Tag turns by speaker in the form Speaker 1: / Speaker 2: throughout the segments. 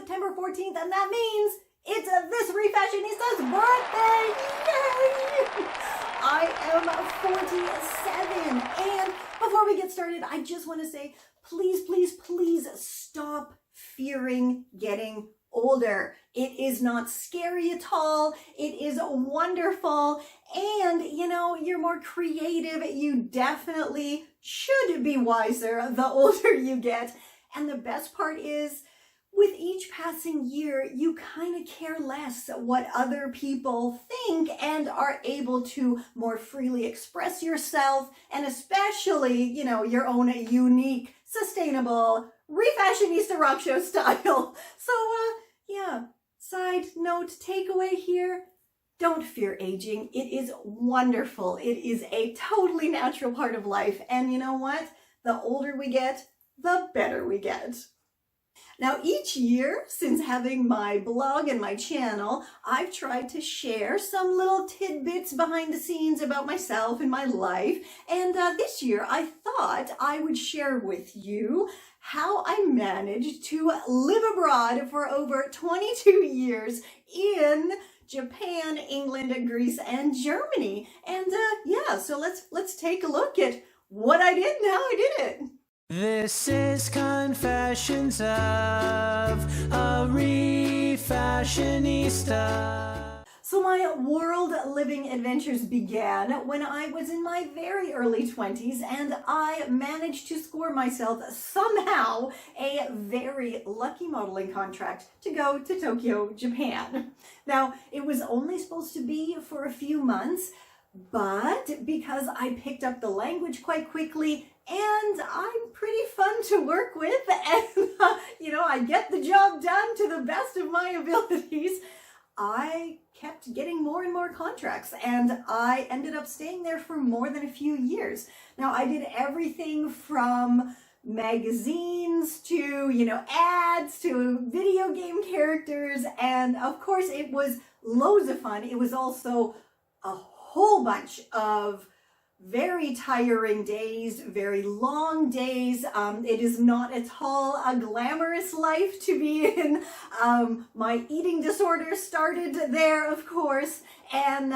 Speaker 1: September 14th, and that means it's this refashionista's birthday! Yay! I am 47, and before we get started, I just want to say, please, please, please stop fearing getting older. It is not scary at all. It is wonderful. And, you know, you're more creative. You definitely should be wiser the older you get. And the best part is, with each passing year, you kind of care less what other people think and are able to more freely express yourself, and especially, you know, your own unique, sustainable, refashionista rock show style. So, yeah, side note, takeaway here, don't fear aging. It is wonderful. It is a totally natural part of life. And you know what? The older we get, the better we get. Now, each year, since having my blog and my channel, I've tried to share some little tidbits behind the scenes about myself and my life. And this year, I thought I would share with you how I managed to live abroad for over 22 years in Japan, England, Greece, and Germany. And yeah, so let's take a look at what I did and how I did it.
Speaker 2: This is Confessions of a Refashionista.
Speaker 1: So my world living adventures began when I was in my very early 20s, and I managed to score myself somehow a very lucky modeling contract to go to Tokyo, Japan. Now, it was only supposed to be for a few months, but because I picked up the language quite quickly and I'm pretty fun to work with, and you know, I get the job done to the best of my abilities, I kept getting more and more contracts, and I ended up staying there for more than a few years. Now, I did everything from magazines to, you know, ads to video game characters, and of course it was loads of fun. It was also a whole bunch of very tiring days, very long days. It is not at all a glamorous life to be in. My eating disorder started there, of course, and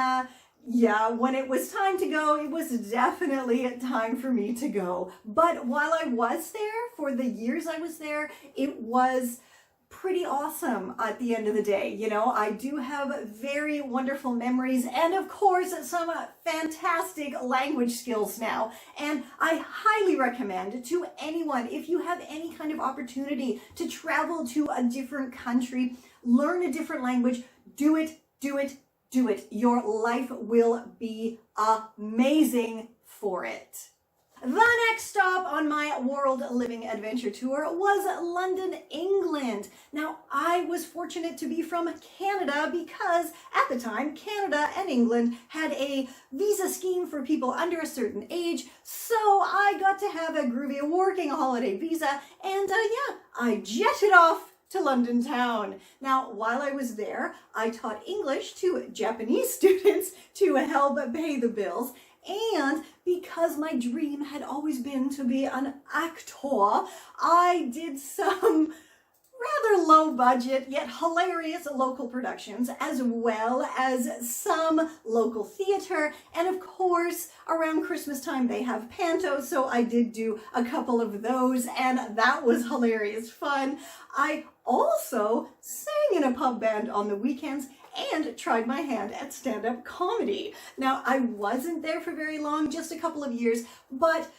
Speaker 1: yeah, when it was time to go, it was definitely time for me to go. But while I was there, for the years I was there, it was pretty awesome at the end of the day. You know, I do have very wonderful memories and of course some fantastic language skills now. And I highly recommend to anyone, if you have any kind of opportunity to travel to a different country, learn a different language, do it, do it, do it. Your life will be amazing for it. The next stop on my world living adventure tour was London, England. Now, I was fortunate to be from Canada because at the time, Canada and England had a visa scheme for people under a certain age. So I got to have a groovy working holiday visa, and yeah, I jetted off to London town. Now, while I was there, I taught English to Japanese students to help pay the bills. And because my dream had always been to be an actor, I did some rather low budget yet hilarious local productions, as well as some local theater. And of course, around Christmas time they have pantos, so I did do a couple of those, and that was hilarious fun. I also sang in a pub band on the weekends and tried my hand at stand-up comedy. Now, I wasn't there for very long, just a couple of years, but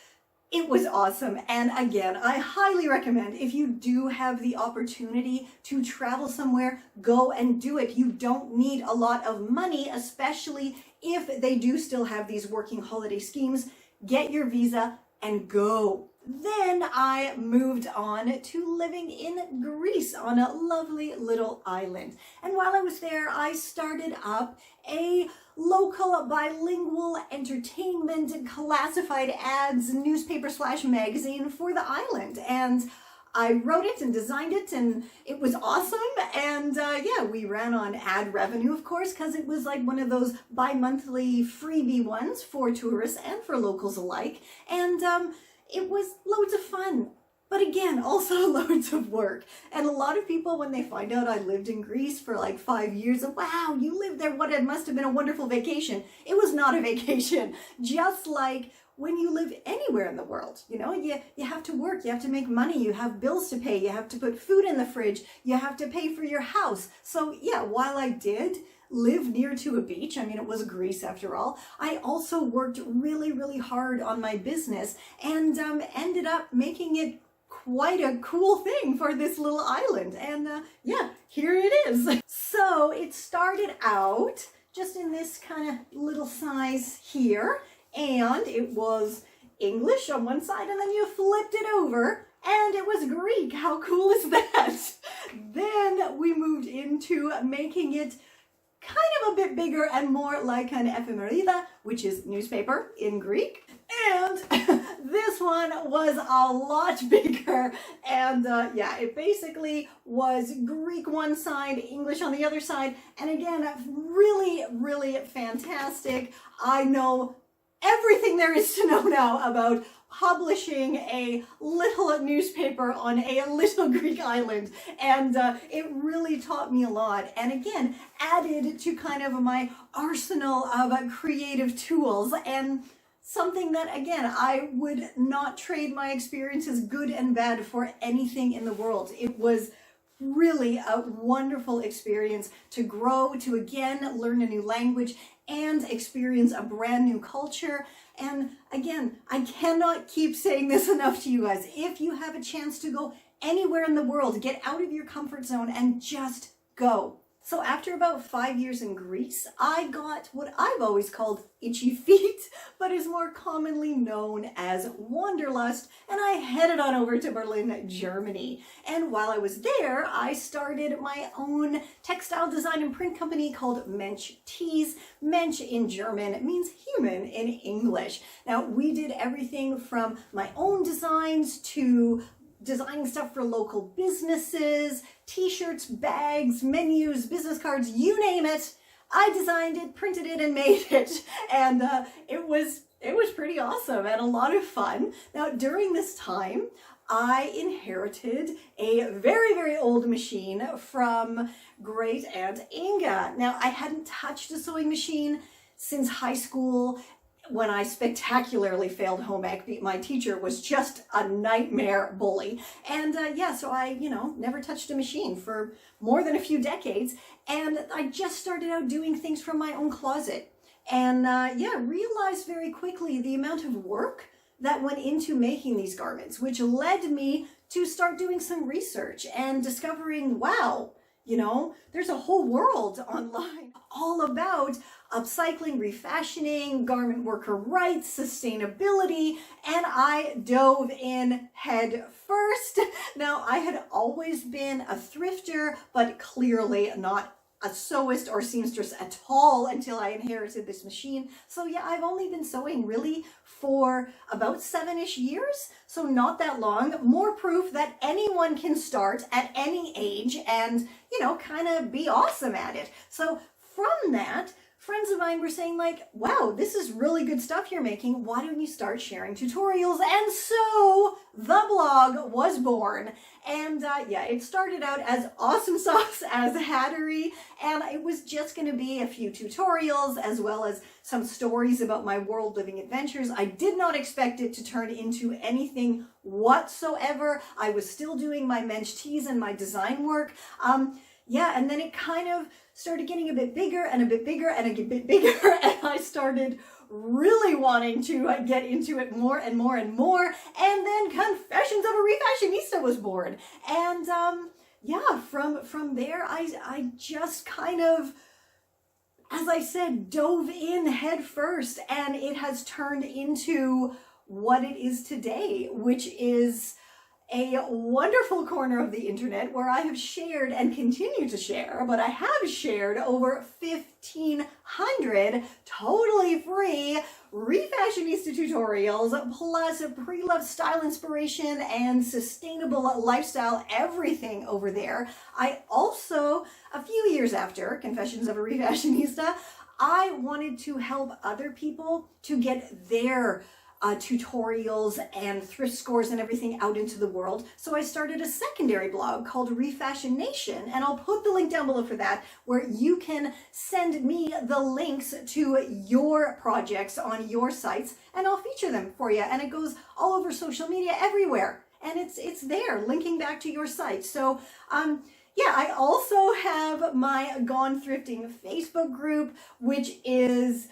Speaker 1: it was awesome. And again, I highly recommend, if you do have the opportunity to travel somewhere, go and do it. You don't need a lot of money, especially if they do still have these working holiday schemes. Get your visa and go. Then I moved on to living in Greece on a lovely little island. And while I was there, I started up a local bilingual entertainment and classified ads newspaper/magazine for the island. And I wrote it and designed it, and it was awesome. And yeah, we ran on ad revenue, of course, because it was like one of those bi-monthly freebie ones for tourists and for locals alike. And it was loads of fun. but again, also loads of work. And a lot of people, when they find out I lived in Greece for like 5 years, wow, you lived there, what, it must have been a wonderful vacation. It was not a vacation, just like when you live anywhere in the world. You know, you have to work, you have to make money, you have bills to pay, you have to put food in the fridge, you have to pay for your house. So yeah, while I did live near to a beach, I mean, it was Greece after all, I also worked really, really hard on my business and ended up making it quite a cool thing for this little island. And yeah, here it is. So it started out just in this kind of little size here, and it was English on one side, and then you flipped it over and it was Greek. How cool is that? Then we moved into making it kind of a bit bigger and more like an ephemerida, which is newspaper in Greek. And this one was a lot bigger. And yeah, it basically was Greek one side, English on the other side. And again, really, really fantastic. I know everything there is to know now about publishing a little newspaper on a little Greek island, and it really taught me a lot, and again added to kind of my arsenal of creative tools, and something that again I would not trade my experiences, good and bad, for anything in the world. It was really a wonderful experience to grow, to again learn a new language and experience a brand new culture. And again, I cannot keep saying this enough to you guys. If you have a chance to go anywhere in the world, get out of your comfort zone and just go. So after about 5 years in Greece, I got what I've always called itchy feet, but is more commonly known as wanderlust, and I headed on over to Berlin, Germany. And while I was there, I started my own textile design and print company called Mensch Tees. Mensch in German means human in English. Now, we did everything from my own designs to designing stuff for local businesses, t-shirts, bags, menus, business cards, you name it. I designed it, printed it, and made it. And it was pretty awesome and a lot of fun. Now, during this time, I inherited a very, very old machine from Great Aunt Inga. Now, I hadn't touched a sewing machine since high school, when I spectacularly failed home ec. My teacher was just a nightmare bully. And yeah, so I, never touched a machine for more than a few decades. And I just started out doing things from my own closet. And yeah, realized very quickly the amount of work that went into making these garments, which led me to start doing some research and discovering, wow, there's a whole world online all about upcycling, refashioning, garment worker rights, sustainability, and I dove in head first. Now, I had always been a thrifter, but clearly not a sewist or seamstress at all until I inherited this machine. So yeah, I've only been sewing really for about 7-ish years, so not that long. More proof that anyone can start at any age and, kind of be awesome at it. So from that, friends of mine were saying like, wow, this is really good stuff you're making. Why don't you start sharing tutorials? And so the blog was born. And yeah, it started out as awesome sauce, as hattery, and it was just going to be a few tutorials as well as some stories about my world living adventures. I did not expect it to turn into anything whatsoever. I was still doing my Mensch Tees and my design work. Yeah, and then it kind of started getting a bit bigger and a bit bigger and a bit bigger, and I started really wanting to get into it more and more and more, and then Confessions of a Refashionista was born. And yeah, from there, I just kind of, as I said, dove in head first, and it has turned into what it is today, which is a wonderful corner of the internet where I have shared and continue to share, but I have shared over 1,500 totally free refashionista tutorials, plus pre-loved style inspiration and sustainable lifestyle, everything over there. I also, a few years after Confessions of a Refashionista, I wanted to help other people to get their tutorials and thrift scores and everything out into the world. So I started a secondary blog called Refashionation, and I'll put the link down below for that, where you can send me the links to your projects on your sites, and I'll feature them for you. And it goes all over social media everywhere, and it's there linking back to your site. So yeah, I also have my Gone Thrifting Facebook group, which is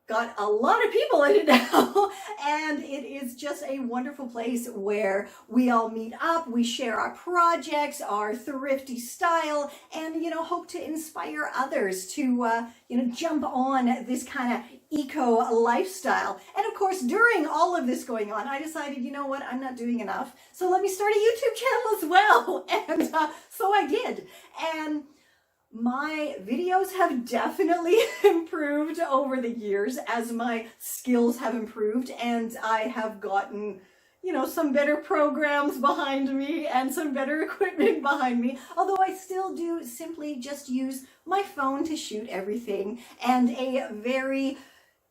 Speaker 1: got a lot of people in it now, and it is just a wonderful place where we all meet up, we share our projects, our thrifty style, and hope to inspire others to jump on this kind of eco lifestyle. And of course, during all of this going on, I decided, you know what, I'm not doing enough, so let me start a YouTube channel as well. And so I did, and my videos have definitely improved over the years as my skills have improved, and I have gotten, some better programs behind me and some better equipment behind me, although I still do simply just use my phone to shoot everything and a very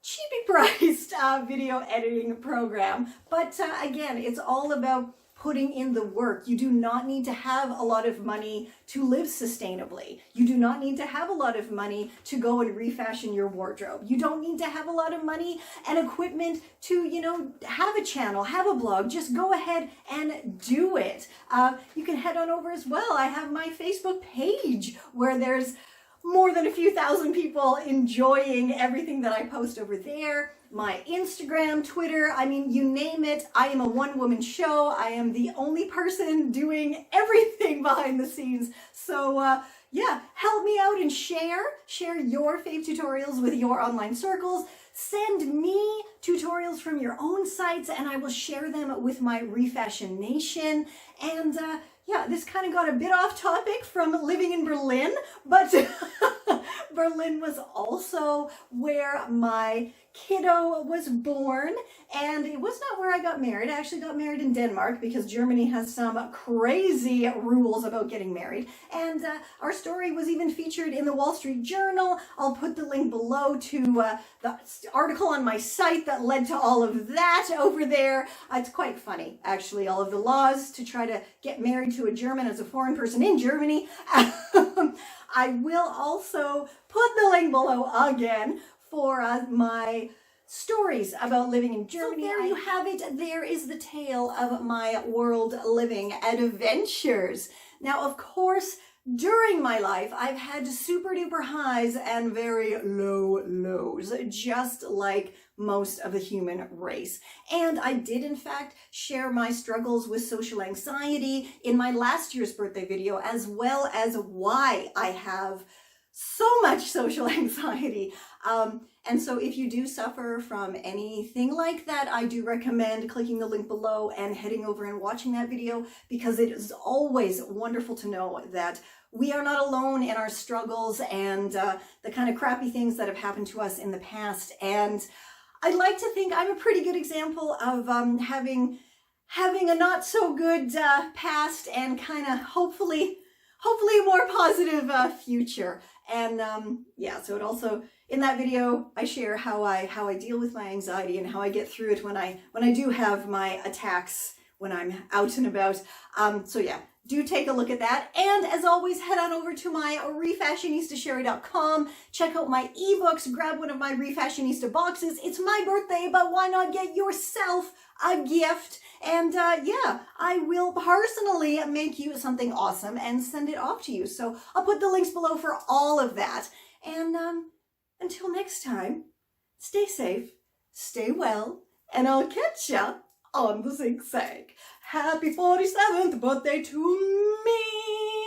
Speaker 1: cheaply priced video editing program. But again, it's all about putting in the work. You do not need to have a lot of money to live sustainably. You do not need to have a lot of money to go and refashion your wardrobe. You don't need to have a lot of money and equipment to, have a channel, have a blog. Just go ahead and do it. You can head on over as well. I have my Facebook page where there's more than a few thousand people enjoying everything that I post over there. My Instagram, Twitter, I mean, you name it. I am a one-woman show. I am the only person doing everything behind the scenes. So yeah, help me out and share your fave tutorials with your online circles. Send me tutorials from your own sites, and I will share them with my Refashion Nation. And yeah, this kind of got a bit off topic from living in Berlin, but Berlin was also where my kiddo was born, and it was not where I got married. I actually got married in Denmark because Germany has some crazy rules about getting married, and our story was even featured in the Wall Street Journal. I'll put the link below to the article on my site that led to all of that over there. It's quite funny, actually, all of the laws to try to get married to a German as a foreign person in Germany. I will also put the link below again for my stories about living in Germany. So there you have it. There is the tale of my world living adventures. Now, of course, during my life, I've had super duper highs and very low lows, just like most of the human race. And I did, in fact, share my struggles with social anxiety in my last year's birthday video, as well as why I have so much social anxiety. And so if you do suffer from anything like that, I do recommend clicking the link below and heading over and watching that video, because it is always wonderful to know that we are not alone in our struggles and the kind of crappy things that have happened to us in the past. And I'd like to think I'm a pretty good example of having a not so good past and kind of hopefully a more positive future. And yeah, so it also, in that video, I share how I deal with my anxiety and how I get through it when I do have my attacks when I'm out and about. So yeah, do take a look at that. And as always, head on over to my refashionistasherry.com. Check out my ebooks. Grab one of my Refashionista boxes. It's my birthday, but why not get yourself a gift? And yeah, I will personally make you something awesome and send it off to you. So I'll put the links below for all of that. And until next time, stay safe, stay well, and I'll catch ya on the zigzag. Happy 47th birthday to me!